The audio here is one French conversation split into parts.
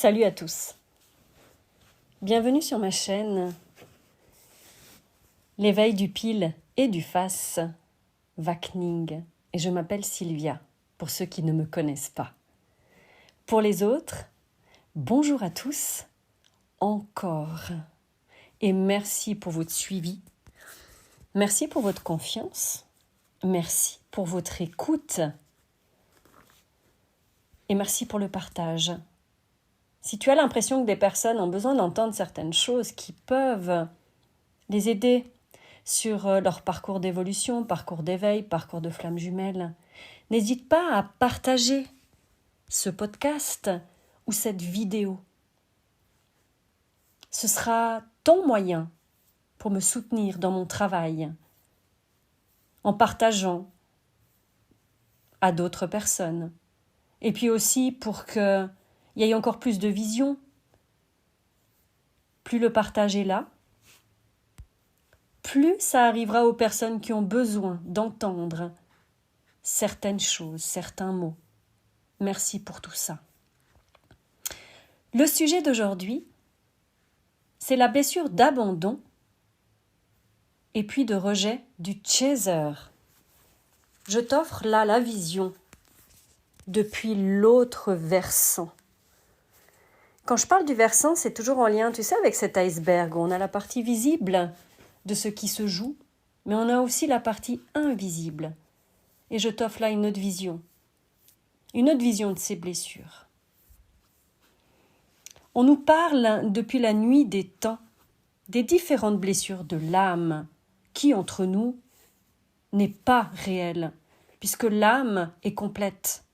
Salut à tous. Bienvenue sur ma chaîne L'éveil du pile et du face, Vakning. Et je m'appelle Sylvia, pour ceux qui ne me connaissent pas. Pour les autres, bonjour à tous, encore. Et merci pour votre suivi. Merci pour votre confiance. Merci pour votre écoute. Et merci pour le partage. Si tu as l'impression que des personnes ont besoin d'entendre certaines choses qui peuvent les aider sur leur parcours d'évolution, parcours d'éveil, parcours de flamme jumelle, n'hésite pas à partager ce podcast ou cette vidéo. Ce sera ton moyen pour me soutenir dans mon travail, en partageant à d'autres personnes. Et puis aussi pour qu'il y ait encore plus de vision. Plus le partage est là, plus ça arrivera aux personnes qui ont besoin d'entendre certaines choses, certains mots. Merci pour tout ça. Le sujet d'aujourd'hui, c'est la blessure d'abandon et puis de rejet du chaser. Je t'offre là la vision depuis l'autre versant. Quand je parle du versant, c'est toujours en lien, tu sais, avec cet iceberg où on a la partie visible de ce qui se joue, mais on a aussi la partie invisible. Et je t'offre là une autre vision de ces blessures. On nous parle depuis la nuit des temps des différentes blessures de l'âme qui, entre nous, n'est pas réelle, puisque l'âme est complète.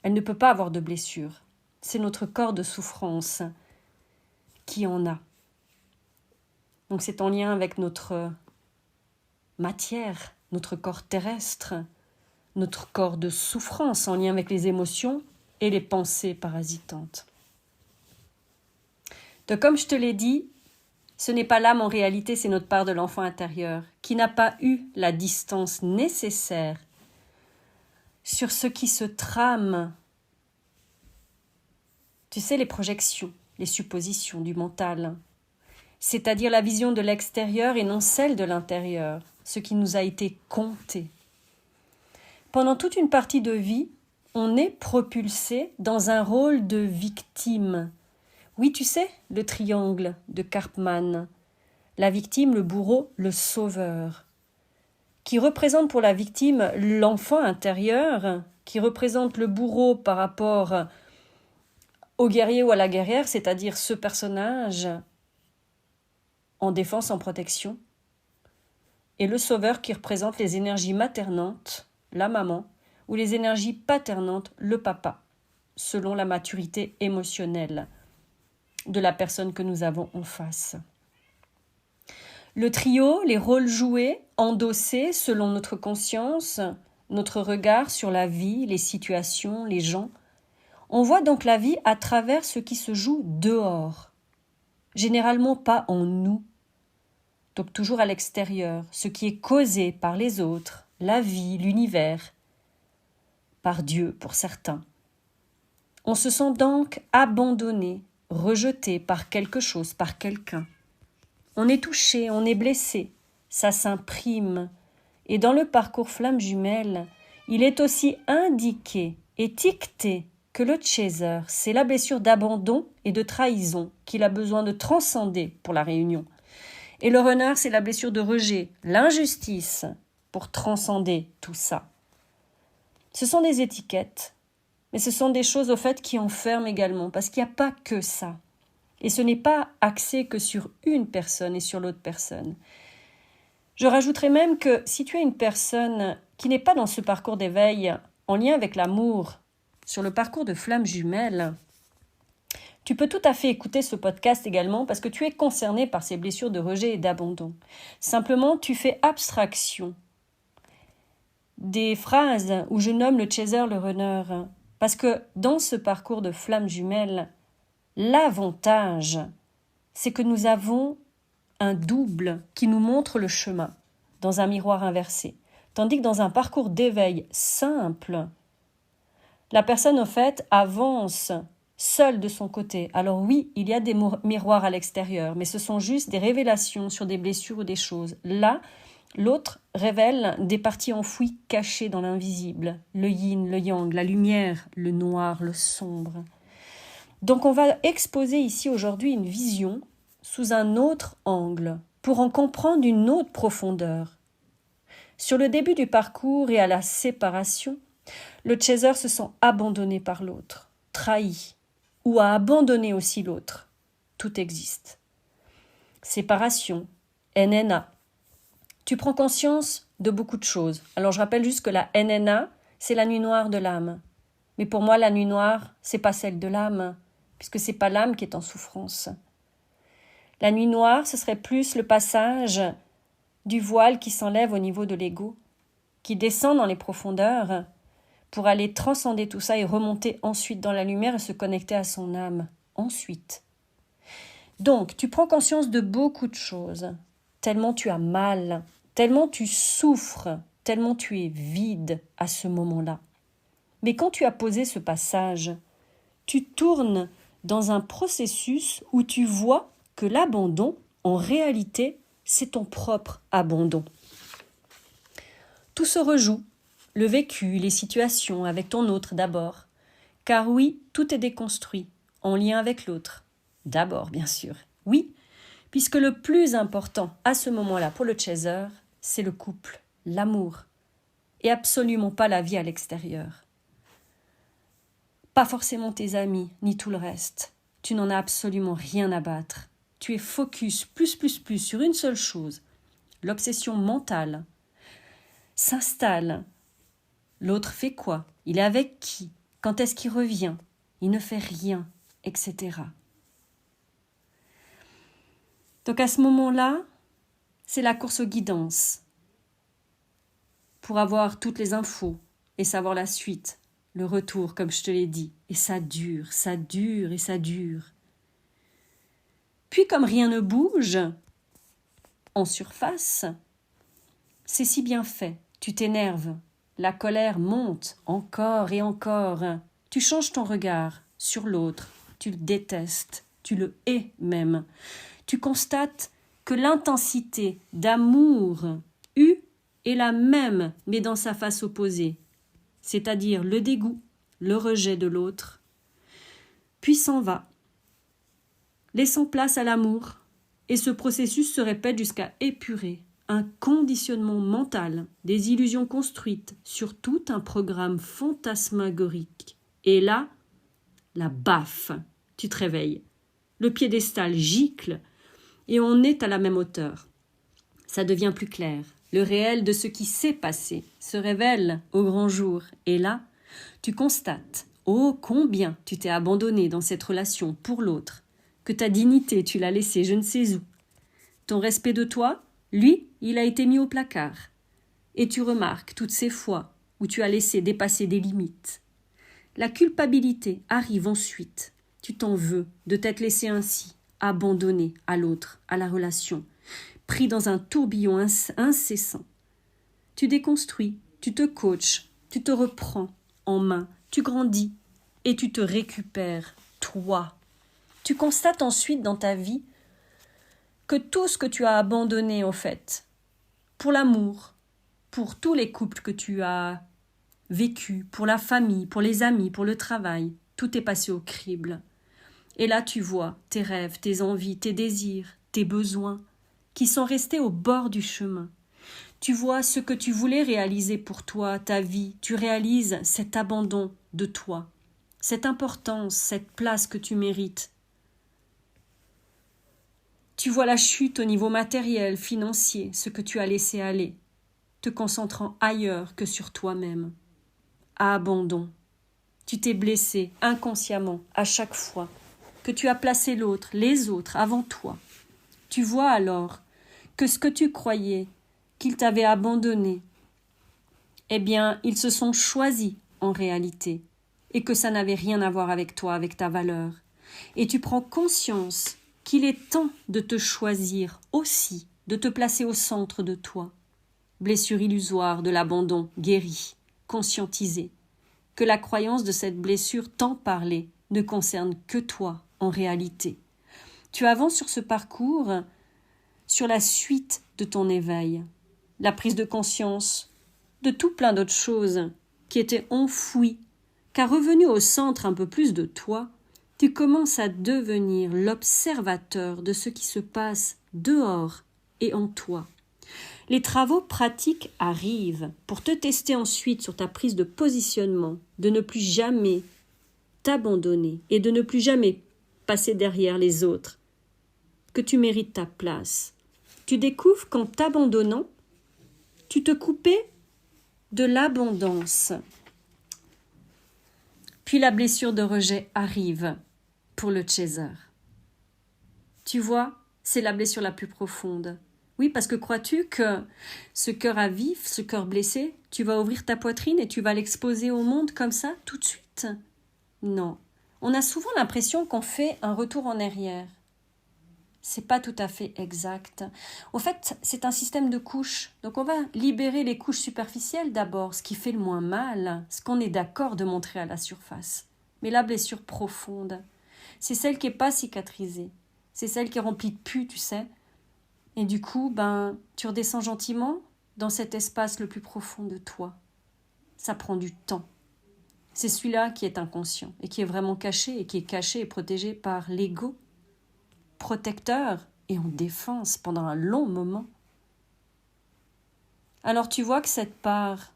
Elle ne peut pas avoir de blessure. C'est notre corps de souffrance qui en a. Donc c'est en lien avec notre matière, notre corps terrestre, notre corps de souffrance, en lien avec les émotions et les pensées parasitantes. Donc comme je te l'ai dit, ce n'est pas l'âme en réalité, c'est notre part de l'enfant intérieur qui n'a pas eu la distance nécessaire sur ce qui se trame. Tu sais, les projections, les suppositions du mental, c'est-à-dire la vision de l'extérieur et non celle de l'intérieur, ce qui nous a été compté. Pendant toute une partie de vie, on est propulsé dans un rôle de victime. Oui, tu sais, le triangle de Karpman, la victime, le bourreau, le sauveur, qui représente pour la victime l'enfant intérieur, qui représente le bourreau par rapport au guerrier ou à la guerrière, c'est-à-dire ce personnage en défense, en protection, et le sauveur qui représente les énergies maternantes, la maman, ou les énergies paternantes, le papa, selon la maturité émotionnelle de la personne que nous avons en face. Le trio, les rôles joués, endossés selon notre conscience, notre regard sur la vie, les situations, les gens. On voit donc la vie à travers ce qui se joue dehors, généralement pas en nous, donc toujours à l'extérieur, ce qui est causé par les autres, la vie, l'univers, par Dieu pour certains. On se sent donc abandonné, rejeté par quelque chose, par quelqu'un. On est touché, on est blessé, ça s'imprime. Et dans le parcours flamme jumelle, il est aussi indiqué, étiqueté, que le chaser, c'est la blessure d'abandon et de trahison qu'il a besoin de transcender pour la réunion. Et le runner, c'est la blessure de rejet, l'injustice, pour transcender tout ça. Ce sont des étiquettes, mais ce sont des choses au fait qui enferment également, parce qu'il n'y a pas que ça. Et ce n'est pas axé que sur une personne et sur l'autre personne. Je rajouterais même que si tu es une personne qui n'est pas dans ce parcours d'éveil en lien avec l'amour, sur le parcours de flamme jumelle, tu peux tout à fait écouter ce podcast également parce que tu es concerné par ces blessures de rejet et d'abandon. Simplement, tu fais abstraction des phrases où je nomme le chaser, le runner, parce que dans ce parcours de flamme jumelle, l'avantage, c'est que nous avons un double qui nous montre le chemin dans un miroir inversé. Tandis que dans un parcours d'éveil simple, la personne, au fait, avance seul de son côté. Alors oui, il y a des miroirs à l'extérieur, mais ce sont juste des révélations sur des blessures ou des choses. Là, l'autre révèle des parties enfouies cachées dans l'invisible, le yin, le yang, la lumière, le noir, le sombre. Donc on va exposer ici aujourd'hui une vision sous un autre angle, pour en comprendre une autre profondeur. Sur le début du parcours et à la séparation, le chaser se sent abandonné par l'autre, trahi, ou a abandonné aussi l'autre. Tout existe. Séparation, NNA. Tu prends conscience de beaucoup de choses. Alors je rappelle juste que la NNA, c'est la nuit noire de l'âme. Mais pour moi, la nuit noire, c'est pas celle de l'âme, puisque c'est pas l'âme qui est en souffrance. La nuit noire, ce serait plus le passage du voile qui s'enlève au niveau de l'ego, qui descend dans les profondeurs pour aller transcender tout ça et remonter ensuite dans la lumière et se connecter à son âme. Ensuite. Donc, tu prends conscience de beaucoup de choses, tellement tu as mal, tellement tu souffres, tellement tu es vide à ce moment-là. Mais quand tu as posé ce passage, tu tournes dans un processus où tu vois que l'abandon, en réalité, c'est ton propre abandon. Tout se rejoue, le vécu, les situations, avec ton autre d'abord. Car oui, tout est déconstruit, en lien avec l'autre. D'abord, bien sûr. Oui, puisque le plus important à ce moment-là pour le chaser, c'est le couple, l'amour, et absolument pas la vie à l'extérieur. Pas forcément tes amis, ni tout le reste. Tu n'en as absolument rien à battre. Tu es focus plus sur une seule chose. L'obsession mentale s'installe. L'autre fait quoi? Il est avec qui? Quand est-ce qu'il revient? Il ne fait rien, etc. Donc à ce moment-là, c'est la course aux guidances pour avoir toutes les infos et savoir la suite, le retour, comme je te l'ai dit. Et ça dure. Puis comme rien ne bouge en surface, c'est si bien fait, tu t'énerves, la colère monte encore et encore, tu changes ton regard sur l'autre, tu le détestes, tu le hais même, tu constates que l'intensité d'amour eue est la même mais dans sa face opposée, c'est-à-dire le dégoût, le rejet de l'autre, puis s'en va, laissant place à l'amour, et ce processus se répète jusqu'à épurer un conditionnement mental, des illusions construites sur tout un programme fantasmagorique. Et là, la baffe, tu te réveilles. Le piédestal gicle et on est à la même hauteur. Ça devient plus clair. Le réel de ce qui s'est passé se révèle au grand jour. Et là, tu constates, oh combien tu t'es abandonné dans cette relation pour l'autre, que ta dignité tu l'as laissée je ne sais où. Ton respect de toi, lui, il a été mis au placard. Et tu remarques toutes ces fois où tu as laissé dépasser des limites. La culpabilité arrive ensuite. Tu t'en veux de t'être laissé ainsi, abandonné à l'autre, à la relation, pris dans un tourbillon incessant. Tu déconstruis, tu te coaches, tu te reprends en main, tu grandis et tu te récupères, toi. Tu constates ensuite dans ta vie que tout ce que tu as abandonné, au fait, pour l'amour, pour tous les couples que tu as vécus, pour la famille, pour les amis, pour le travail, tout est passé au crible. Et là, tu vois tes rêves, tes envies, tes désirs, tes besoins, qui sont restés au bord du chemin. Tu vois ce que tu voulais réaliser pour toi, ta vie. Tu réalises cet abandon de toi, cette importance, cette place que tu mérites. Tu vois la chute au niveau matériel, financier, ce que tu as laissé aller, te concentrant ailleurs que sur toi-même. Abandon. Tu t'es blessé inconsciemment à chaque fois que tu as placé l'autre, les autres avant toi. Tu vois alors que ce que tu croyais qu'ils t'avaient abandonné, eh bien, ils se sont choisis en réalité et que ça n'avait rien à voir avec toi, avec ta valeur. Et tu prends conscience qu'il est temps de te choisir aussi, de te placer au centre de toi. Blessure illusoire de l'abandon, guérie, conscientisée. Que la croyance de cette blessure tant parlée ne concerne que toi en réalité. Tu avances sur ce parcours, sur la suite de ton éveil, la prise de conscience de tout plein d'autres choses qui étaient enfouies, car revenu au centre un peu plus de toi, tu commences à devenir l'observateur de ce qui se passe dehors et en toi. Les travaux pratiques arrivent pour te tester ensuite sur ta prise de positionnement, de ne plus jamais t'abandonner et de ne plus jamais passer derrière les autres, que tu mérites ta place. Tu découvres qu'en t'abandonnant, tu te coupais de l'abondance. Puis la blessure de rejet arrive pour le chaser. Tu vois, c'est la blessure la plus profonde. Oui, parce que crois-tu que ce cœur à vif, ce cœur blessé, tu vas ouvrir ta poitrine et tu vas l'exposer au monde comme ça, tout de suite? Non. On a souvent l'impression qu'on fait un retour en arrière. C'est pas tout à fait exact. Au fait, c'est un système de couches. Donc on va libérer les couches superficielles d'abord, ce qui fait le moins mal, ce qu'on est d'accord de montrer à la surface. Mais la blessure profonde, c'est celle qui n'est pas cicatrisée. C'est celle qui est remplie de pus, tu sais. Et du coup, tu redescends gentiment dans cet espace le plus profond de toi. Ça prend du temps. C'est celui-là qui est inconscient et qui est vraiment caché et qui est caché et protégé par l'ego, protecteur et en défense pendant un long moment. Alors tu vois que cette part,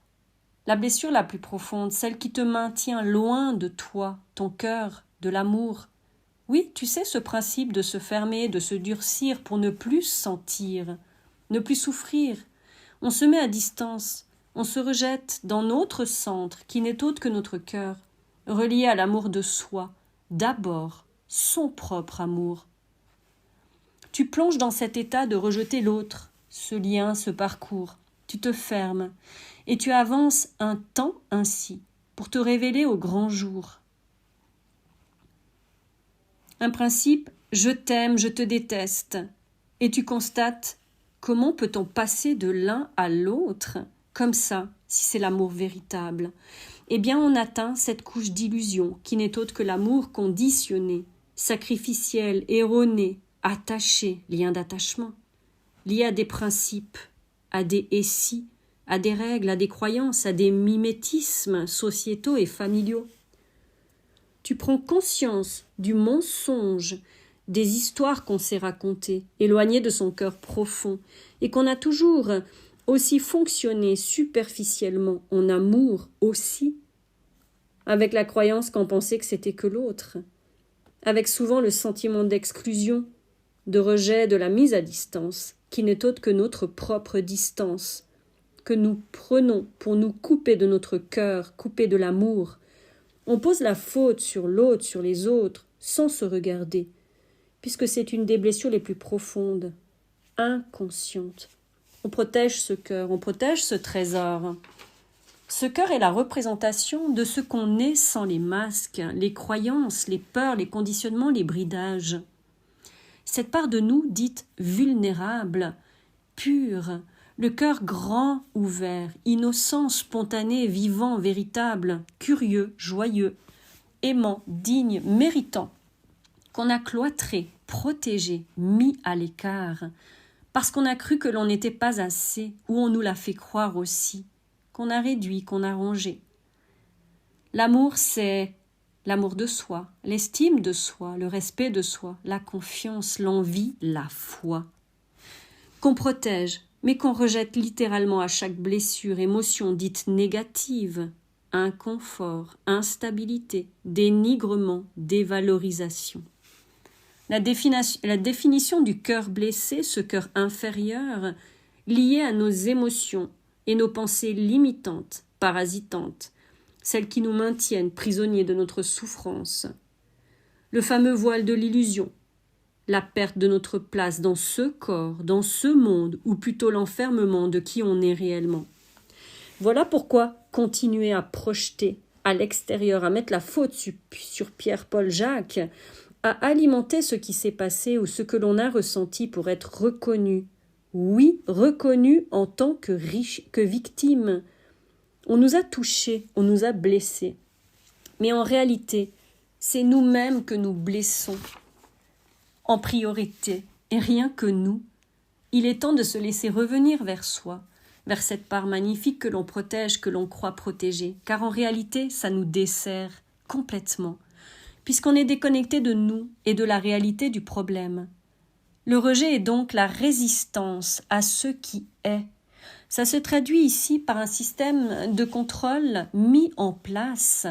la blessure la plus profonde, celle qui te maintient loin de toi, ton cœur, de l'amour, oui, tu sais ce principe de se fermer, de se durcir pour ne plus sentir, ne plus souffrir. On se met à distance, on se rejette dans notre centre qui n'est autre que notre cœur, relié à l'amour de soi, d'abord son propre amour. Tu plonges dans cet état de rejeter l'autre, ce lien, ce parcours. Tu te fermes et tu avances un temps ainsi pour te révéler au grand jour. Un principe, je t'aime, je te déteste. Et tu constates, comment peut-on passer de l'un à l'autre comme ça, si c'est l'amour véritable? Eh bien, on atteint cette couche d'illusion qui n'est autre que l'amour conditionné, sacrificiel, erroné, attaché, lien d'attachement, lié à des principes, à des et si, à des règles, à des croyances, à des mimétismes sociétaux et familiaux. Tu prends conscience du mensonge, des histoires qu'on s'est racontées, éloignées de son cœur profond, et qu'on a toujours aussi fonctionné superficiellement en amour aussi, avec la croyance qu'on pensait que c'était que l'autre, avec souvent le sentiment d'exclusion, de rejet, de la mise à distance, qui n'est autre que notre propre distance, que nous prenons pour nous couper de notre cœur, couper de l'amour. On pose la faute sur l'autre, sur les autres, sans se regarder, puisque c'est une des blessures les plus profondes, inconscientes. On protège ce cœur, on protège ce trésor. Ce cœur est la représentation de ce qu'on est sans les masques, les croyances, les peurs, les conditionnements, les bridages. Cette part de nous dite vulnérable, pure, le cœur grand, ouvert, innocent, spontané, vivant, véritable, curieux, joyeux, aimant, digne, méritant, qu'on a cloîtré, protégé, mis à l'écart, parce qu'on a cru que l'on n'était pas assez, ou on nous l'a fait croire aussi, qu'on a réduit, qu'on a rongé. L'amour, c'est l'amour de soi, l'estime de soi, le respect de soi, la confiance, l'envie, la foi, qu'on protège, mais qu'on rejette littéralement à chaque blessure, émotion dite négative, inconfort, instabilité, dénigrement, dévalorisation. La définition du cœur blessé, ce cœur inférieur, lié à nos émotions et nos pensées limitantes, parasitantes, celles qui nous maintiennent prisonniers de notre souffrance. Le fameux voile de l'illusion, la perte de notre place dans ce corps, dans ce monde, ou plutôt l'enfermement de qui on est réellement. Voilà pourquoi continuer à projeter à l'extérieur, à mettre la faute sur Pierre, Paul, Jacques, à alimenter ce qui s'est passé ou ce que l'on a ressenti pour être reconnu. Oui, reconnu en tant que victime. On nous a touchés, on nous a blessés. Mais en réalité, C'est nous-mêmes que nous blessons en priorité, et rien que nous. Il est temps de se laisser revenir vers soi, vers cette part magnifique que l'on protège, que l'on croit protéger, car en réalité, ça nous dessert complètement, puisqu'on est déconnecté de nous et de la réalité du problème. Le rejet est donc la résistance à ce qui est. Ça se traduit ici par un système de contrôle mis en place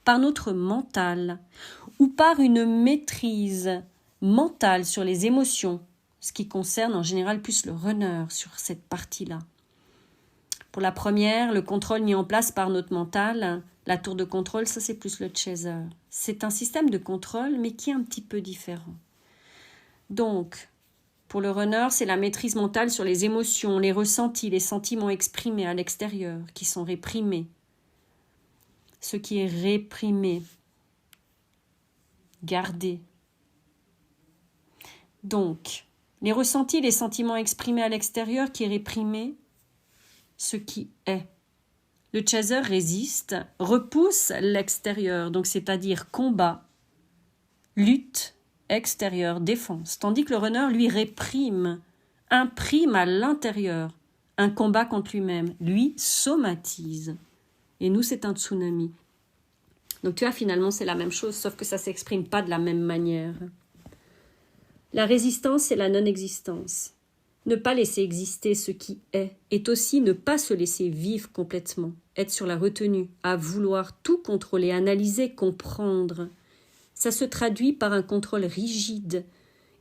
par notre mental ou par une maîtrise mentale sur les émotions, ce qui concerne en général plus le runner sur cette partie-là. Pour la première, le contrôle mis en place par notre mental, la tour de contrôle, ça c'est plus le chaser. C'est un système de contrôle mais qui est un petit peu différent. Donc, pour le runner, c'est la maîtrise mentale sur les émotions, les ressentis, les sentiments exprimés à l'extérieur, qui sont réprimés. Ce qui est réprimé, gardé. Donc, les ressentis, les sentiments exprimés à l'extérieur qui est réprimé, ce qui est. Le chaser résiste, repousse l'extérieur, donc c'est-à-dire combat, lutte, extérieur, défense, tandis que le runner, lui, réprime, imprime à l'intérieur un combat contre lui-même, lui somatise. Et nous, c'est un tsunami. Donc tu vois, finalement, c'est la même chose, sauf que ça ne s'exprime pas de la même manière. La résistance, c'est la non-existence. Ne pas laisser exister ce qui est aussi ne pas se laisser vivre complètement, être sur la retenue, à vouloir tout contrôler, analyser, comprendre. Ça se traduit par un contrôle rigide,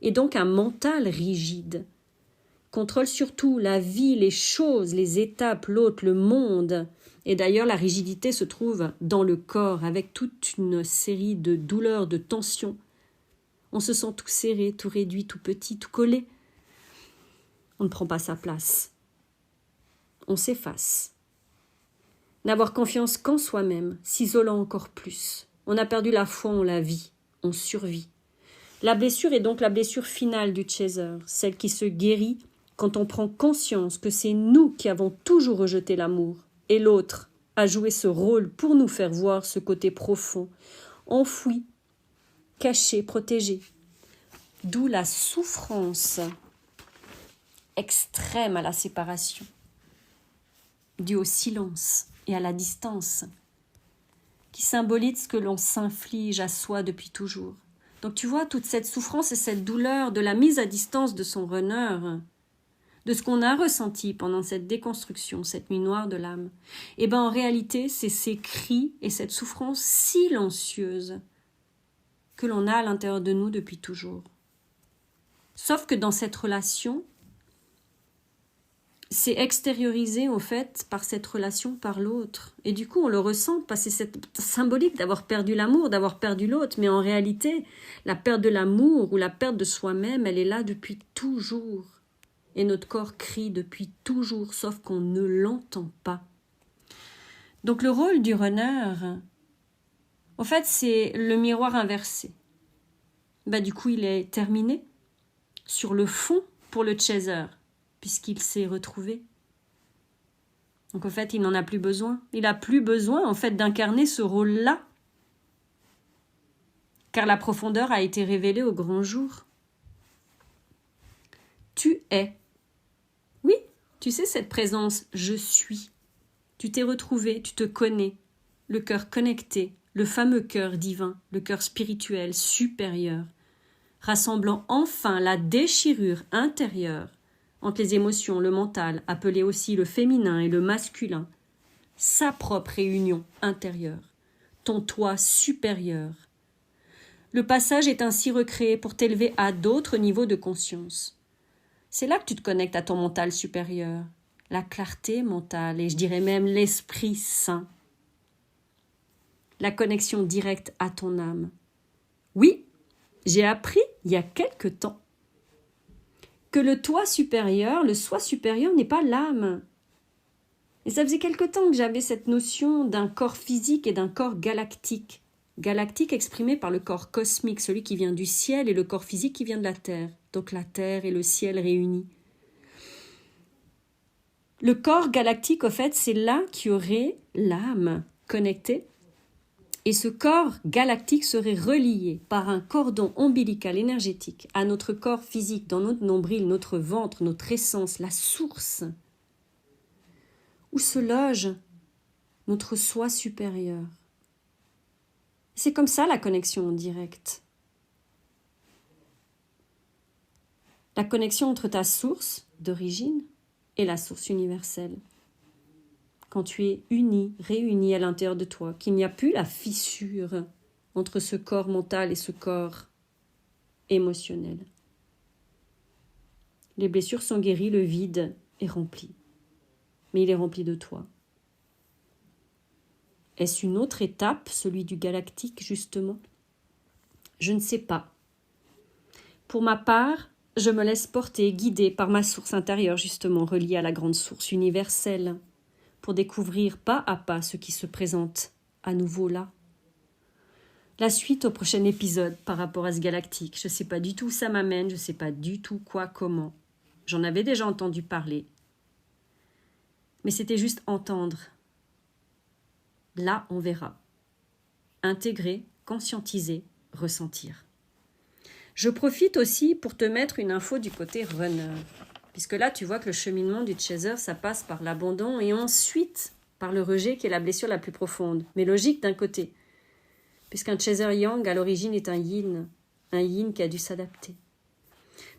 et donc un mental rigide. Contrôle surtout la vie, les choses, les étapes, l'autre, le monde. Et d'ailleurs, la rigidité se trouve dans le corps, avec toute une série de douleurs, de tensions. On se sent tout serré, tout réduit, tout petit, tout collé. On ne prend pas sa place. On s'efface. N'avoir confiance qu'en soi-même, s'isolant encore plus. On a perdu la foi en la vie, on survit. La blessure est donc la blessure finale du chaser, celle qui se guérit quand on prend conscience que c'est nous qui avons toujours rejeté l'amour, et l'autre a joué ce rôle pour nous faire voir ce côté profond, enfoui, caché, protégé. D'où la souffrance extrême à la séparation, due au silence et à la distance, qui symbolise ce que l'on s'inflige à soi depuis toujours. Donc tu vois, toute cette souffrance et cette douleur de la mise à distance de son runner, de ce qu'on a ressenti pendant cette déconstruction, cette nuit noire de l'âme, et bien en réalité, c'est ces cris et cette souffrance silencieuse que l'on a à l'intérieur de nous depuis toujours. Sauf que dans cette relation, c'est extériorisé au fait par cette relation par l'autre. Et du coup, on le ressent parce que c'est symbolique d'avoir perdu l'amour, d'avoir perdu l'autre. Mais en réalité, la perte de l'amour ou la perte de soi-même, elle est là depuis toujours. Et notre corps crie depuis toujours, sauf qu'on ne l'entend pas. Donc le rôle du runner, en fait, c'est le miroir inversé. Du coup, il est terminé sur le fond pour le chaser, puisqu'il s'est retrouvé. Donc en fait, il n'en a plus besoin. Il n'a plus besoin en fait d'incarner ce rôle-là, car la profondeur a été révélée au grand jour. Tu es. Oui, tu sais cette présence « je suis ». Tu t'es retrouvé, tu te connais, le cœur connecté, le fameux cœur divin, le cœur spirituel supérieur, rassemblant enfin la déchirure intérieure entre les émotions, le mental, appelé aussi le féminin et le masculin, sa propre réunion intérieure, ton toi supérieur. Le passage est ainsi recréé pour t'élever à d'autres niveaux de conscience. C'est là que tu te connectes à ton mental supérieur, la clarté mentale et je dirais même l'Esprit Saint. La connexion directe à ton âme. Oui, j'ai appris il y a quelque temps que le toi supérieur, le soi supérieur n'est pas l'âme. Et ça faisait quelque temps que j'avais cette notion d'un corps physique et d'un corps galactique. Galactique exprimé par le corps cosmique, celui qui vient du ciel, et le corps physique qui vient de la terre. Donc la terre et le ciel réunis. Le corps galactique, au fait, c'est là qu'il y aurait l'âme connectée Et ce corps galactique serait relié par un cordon ombilical énergétique à notre corps physique, dans notre nombril, notre ventre, notre essence, la source, où se loge notre soi supérieur. C'est comme ça la connexion en direct. La connexion entre ta source d'origine et la source universelle. Quand tu es uni, réuni à l'intérieur de toi, qu'il n'y a plus la fissure entre ce corps mental et ce corps émotionnel. Les blessures sont guéries, le vide est rempli. Mais il est rempli de toi. Est-ce une autre étape, celui du galactique, justement? Je ne sais pas. Pour ma part, je me laisse porter, guider par ma source intérieure, justement, reliée à la grande source universelle, pour découvrir pas à pas ce qui se présente à nouveau là. La suite au prochain épisode par rapport à ce galactique. Je ne sais pas du tout où ça m'amène, je ne sais pas du tout quoi, comment. J'en avais déjà entendu parler. Mais c'était juste entendre. Là, on verra. Intégrer, conscientiser, ressentir. Je profite aussi pour te mettre une info du côté runner. Puisque là, tu vois que le cheminement du chaser, ça passe par l'abandon et ensuite par le rejet qui est la blessure la plus profonde. Mais logique d'un côté. Puisqu'un chaser yang, à l'origine, est un yin qui a dû s'adapter.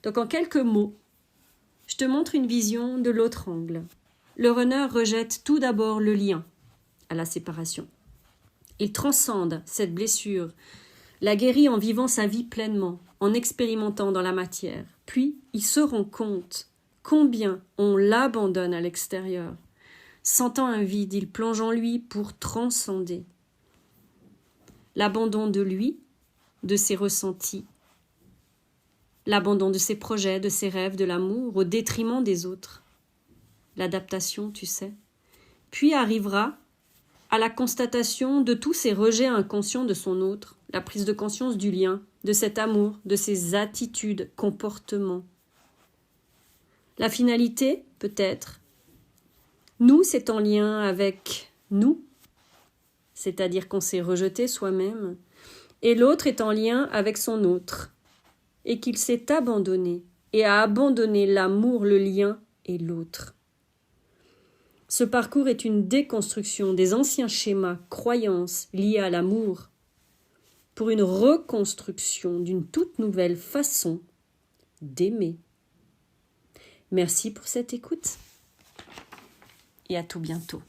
Donc en quelques mots, je te montre une vision de l'autre angle. Le runner rejette tout d'abord le lien à la séparation. Il transcende cette blessure, la guérit en vivant sa vie pleinement, en expérimentant dans la matière. Puis, il se rend compte combien on l'abandonne à l'extérieur. Sentant un vide, il plonge en lui pour transcender. L'abandon de lui, de ses ressentis, l'abandon de ses projets, de ses rêves, de l'amour, au détriment des autres. L'adaptation, tu sais. Puis arrivera à la constatation de tous ces rejets inconscients de son autre, la prise de conscience du lien, de cet amour, de ses attitudes, comportements. La finalité, peut-être. Nous, c'est en lien avec nous, c'est-à-dire qu'on s'est rejeté soi-même, et l'autre est en lien avec son autre, et qu'il s'est abandonné, et a abandonné l'amour, le lien et l'autre. Ce parcours est une déconstruction des anciens schémas, croyances liées à l'amour, pour une reconstruction d'une toute nouvelle façon d'aimer. Merci pour cette écoute et à tout bientôt.